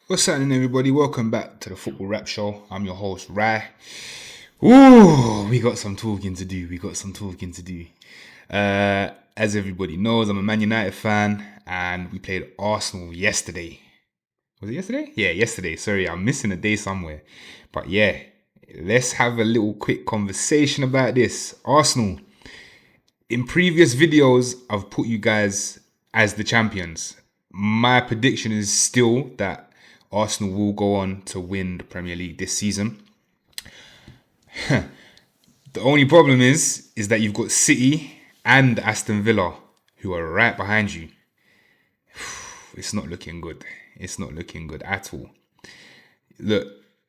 What's happening, everybody? Welcome back to the Football Rap Show. I'm your host, Rai. Ooh, we got some talking to do. As everybody knows, I'm a Man United fan, and we played Arsenal yesterday. Was it yesterday? Yeah, yesterday. Sorry, I'm missing a day somewhere. But yeah, let's have a little quick conversation about this. Arsenal. In previous videos, I've put you guys as the champions. My prediction is still that Arsenal will go on to win the Premier League this season. The only problem is that you've got City and Aston Villa who are right behind you. It's not looking good. It's not looking good at all. Look,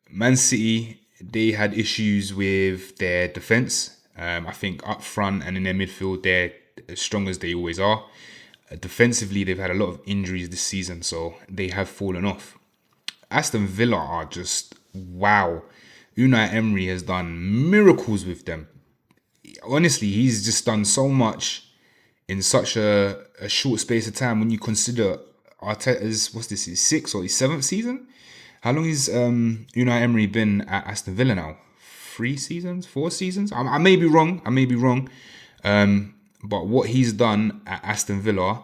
Man City, they had issues with their defence. I think up front and in their midfield, they're as strong as they always are. Defensively, they've had a lot of injuries this season, so they have fallen off. Aston Villa are just wow. Unai Emery has done miracles with them. Honestly, he's just done so much in such a short space of time when you consider Arteta's, his sixth or his seventh season? How long has Unai Emery been at Aston Villa now? 3 seasons? 4 seasons? I may be wrong. But what he's done at Aston Villa,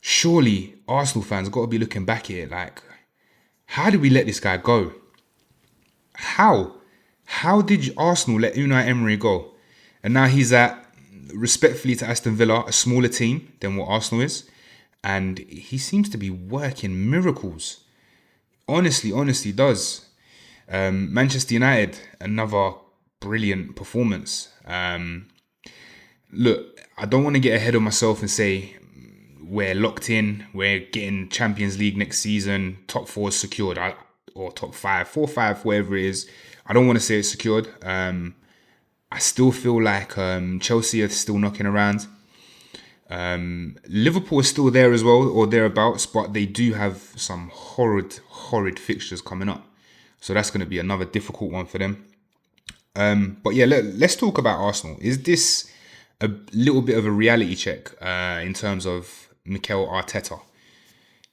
surely Arsenal fans got to be looking back at it like, how did we let this guy go? How? How did Arsenal let Unai Emery go? And now he's at, respectfully to Aston Villa, a smaller team than what Arsenal is. And he seems to be working miracles. Honestly does. Manchester United, another brilliant performance. Look, I don't want to get ahead of myself and say we're locked in, we're getting Champions League next season, top four is secured, or top five, 4-5, whatever it is. I don't want to say it's secured. I still feel like Chelsea are still knocking around. Liverpool is still there as well, or thereabouts, but they do have some horrid fixtures coming up. So that's going to be another difficult one for them. But yeah, let's talk about Arsenal. Is this a little bit of a reality check in terms of Mikel Arteta?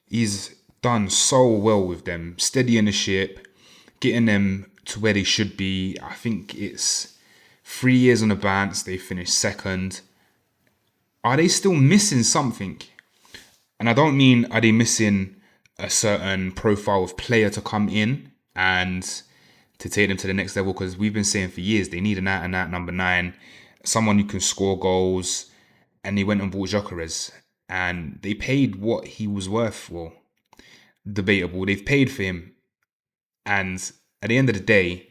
He's done so well with them, steadying the ship, getting them to where they should be. I think it's 3 years on the bounce. They finished second. Are they still missing something? And I don't mean are they missing a certain profile of player to come in and to take them to the next level, because we've been saying for years they need an out-and-out number 9, someone who can score goals, and they went and bought Gyökeres, and they paid what he was worth. Well, debatable. They've paid for him, and at the end of the day,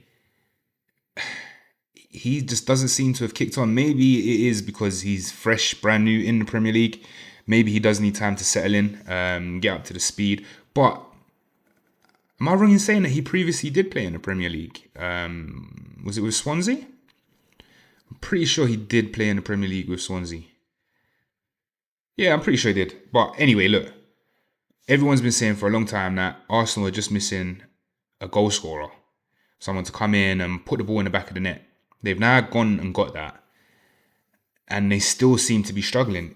he just doesn't seem to have kicked on. Maybe it is because he's fresh, brand new in the Premier League. Maybe he does need time to settle in, get up to the speed. But am I wrong in saying that he previously did play in the Premier League? Was it with Swansea? I'm pretty sure he did play in the Premier League with Swansea. Yeah, I'm pretty sure he did. But anyway, look. Everyone's been saying for a long time that Arsenal are just missing a goal scorer. Someone to come in and put the ball in the back of the net. They've now gone and got that. And they still seem to be struggling.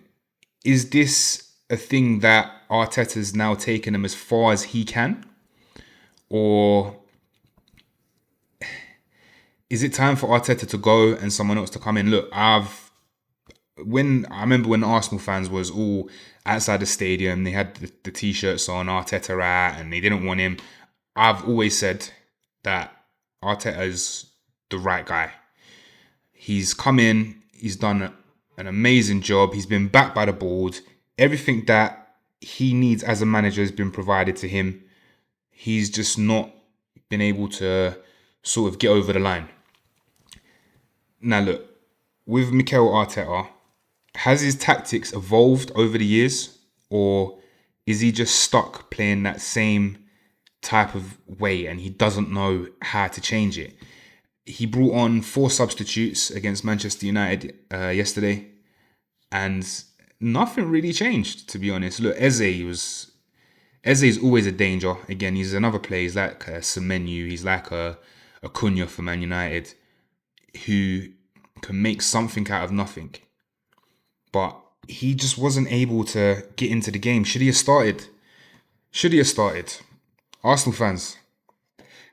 Is this a thing that Arteta's now taken them as far as he can? Or is it time for Arteta to go and someone else to come in? Look, I remember when Arsenal fans was all outside the stadium, they had the t-shirts on, Arteta out, and they didn't want him. I've always said that Arteta is the right guy. He's come in, he's done an amazing job, he's been backed by the board. Everything that he needs as a manager has been provided to him. He's just not been able to sort of get over the line. Now look, with Mikel Arteta, has his tactics evolved over the years, or is he just stuck playing that same type of way and he doesn't know how to change it? He brought on 4 substitutes against Manchester United yesterday, and nothing really changed, to be honest. Look, Eze is always a danger. Again, he's another player. He's like a Semenyo. He's like a Cunha for Man United, who can make something out of nothing. But he just wasn't able to get into the game. Should he have started? Arsenal fans,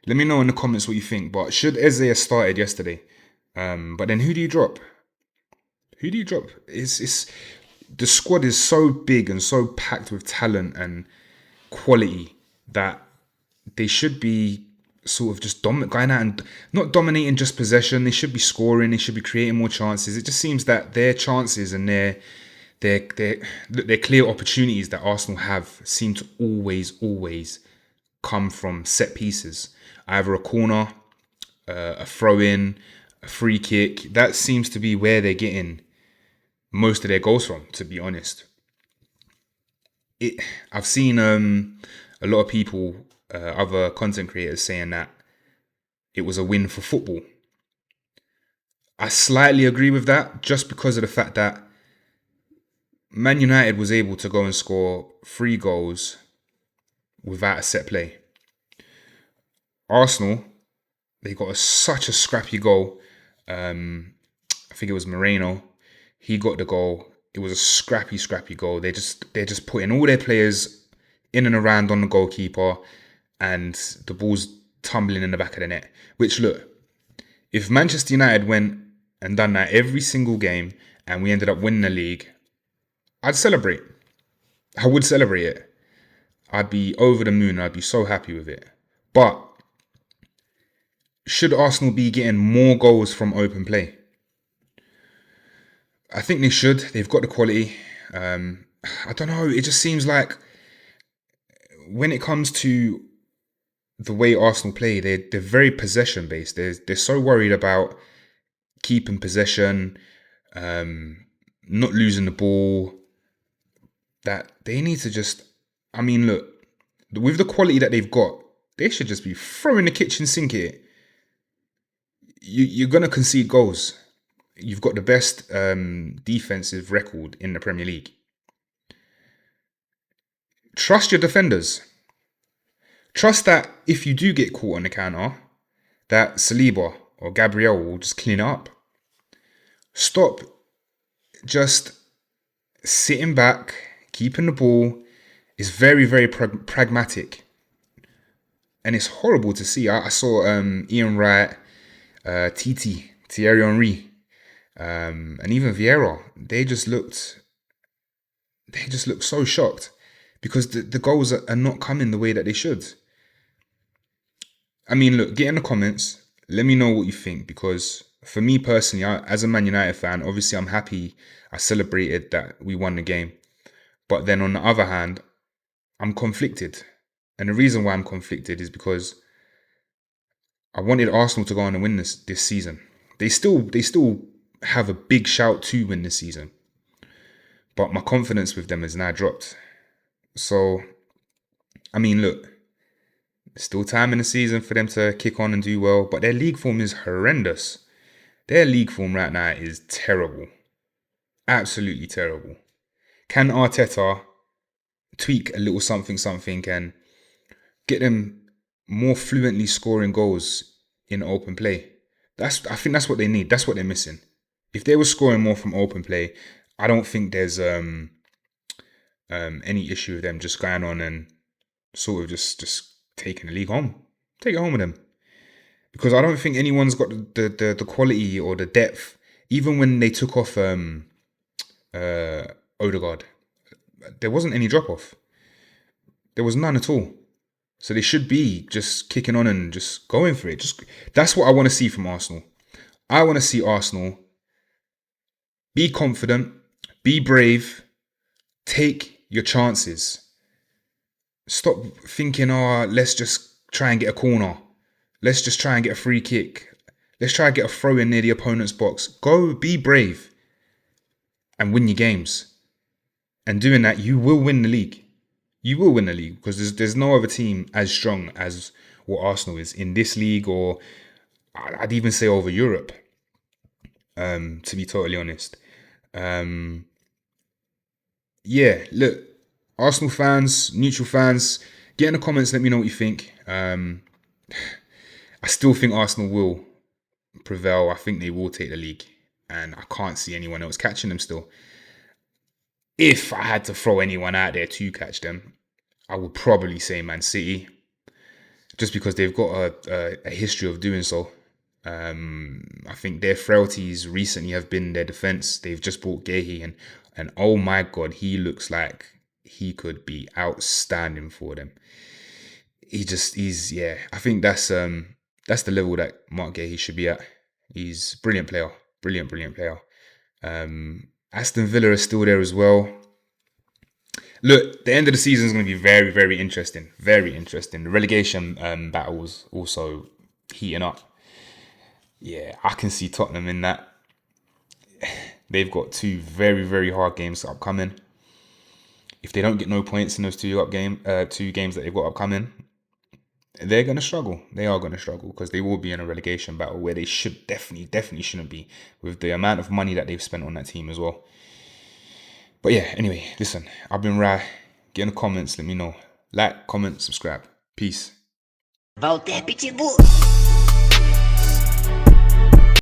let me know in the comments what you think. But should Eze have started yesterday? But then who do you drop? Who do you drop? It's the squad is so big and so packed with talent and quality that they should be sort of just going out and not dominating just possession. They should be scoring. They should be creating more chances. It just seems that their chances and their clear opportunities that Arsenal have seem to always come from set pieces. Either a corner, a throw in, a free kick. That seems to be where they're getting most of their goals from, to be honest. I've seen a lot of people, other content creators, saying that it was a win for football. I slightly agree with that, just because of the fact that Man United was able to go and score 3 goals without a set play. Arsenal, they got such a scrappy goal. I think it was Moreno. He got the goal. It was a scrappy goal. They're just putting all their players in and around on the goalkeeper, and the ball's tumbling in the back of the net. Which, look, if Manchester United went and done that every single game and we ended up winning the league, I'd celebrate. I would celebrate it. I'd be over the moon. I'd be so happy with it. But should Arsenal be getting more goals from open play? I think they should. They've got the quality. I don't know. It just seems like when it comes to the way Arsenal play, they're very possession based. They're so worried about keeping possession, not losing the ball, that they need to just. I mean, look, with the quality that they've got, they should just be throwing the kitchen sink at it. You're gonna concede goals. You've got the best defensive record in the Premier League. Trust your defenders. Trust that if you do get caught on the counter, that Saliba or Gabriel will just clean it up. Stop just sitting back, keeping the ball. It's very pragmatic. And it's horrible to see. I saw Ian Wright, Thierry Henry, and even Vieira. They just looked so shocked because the goals are not coming the way that they should. I mean, look, get in the comments. Let me know what you think, because for me personally, as a Man United fan, obviously I'm happy. I celebrated that we won the game. But then on the other hand, I'm conflicted. And the reason why I'm conflicted is because I wanted Arsenal to go on and win this season. They still have a big shout to win this season. But my confidence with them has now dropped. So, I mean, look, still time in the season for them to kick on and do well, but their league form is horrendous. Their league form right now is terrible. Absolutely terrible. Can Arteta tweak a little something and get them more fluently scoring goals in open play? I think that's what they need. That's what they're missing. If they were scoring more from open play, I don't think there's any issue with them just going on and sort of just taking the league home. Take it home with them. Because I don't think anyone's got the quality or the depth. Even when they took off Odegaard, there wasn't any drop-off. There was none at all. So they should be just kicking on and just going for it. That's what I want to see from Arsenal. I want to see Arsenal be confident, be brave, take your chances. Stop thinking, let's just try and get a corner. Let's just try and get a free kick. Let's try and get a throw in near the opponent's box. Go, be brave, and win your games. And doing that, you will win the league. You will win the league, because there's no other team as strong as what Arsenal is in this league, or I'd even say over Europe, to be totally honest. Yeah, look, Arsenal fans, neutral fans, get in the comments, let me know what you think. I still think Arsenal will prevail. I think they will take the league, and I can't see anyone else catching them still. If I had to throw anyone out there to catch them, I would probably say Man City. just because they've got a history of doing so. I think their frailties recently have been their defense. They've just bought Gehi, and oh my god, he looks like he could be outstanding for them. He's yeah. I think that's the level that Mark Gehi should be at. He's a brilliant player, brilliant player. Aston Villa is still there as well. Look, the end of the season is going to be very interesting. Very interesting. The relegation battles also heating up. Yeah, I can see Tottenham in that. They've got two very hard games upcoming. If they don't get no points in those two games that they've got upcoming, they're going to struggle. They are going to struggle because they will be in a relegation battle where they should definitely shouldn't be with the amount of money that they've spent on that team as well. But yeah, anyway, listen, I've been Rai. Get in the comments, let me know. Like, comment, subscribe. Peace. Voltei Pitbull.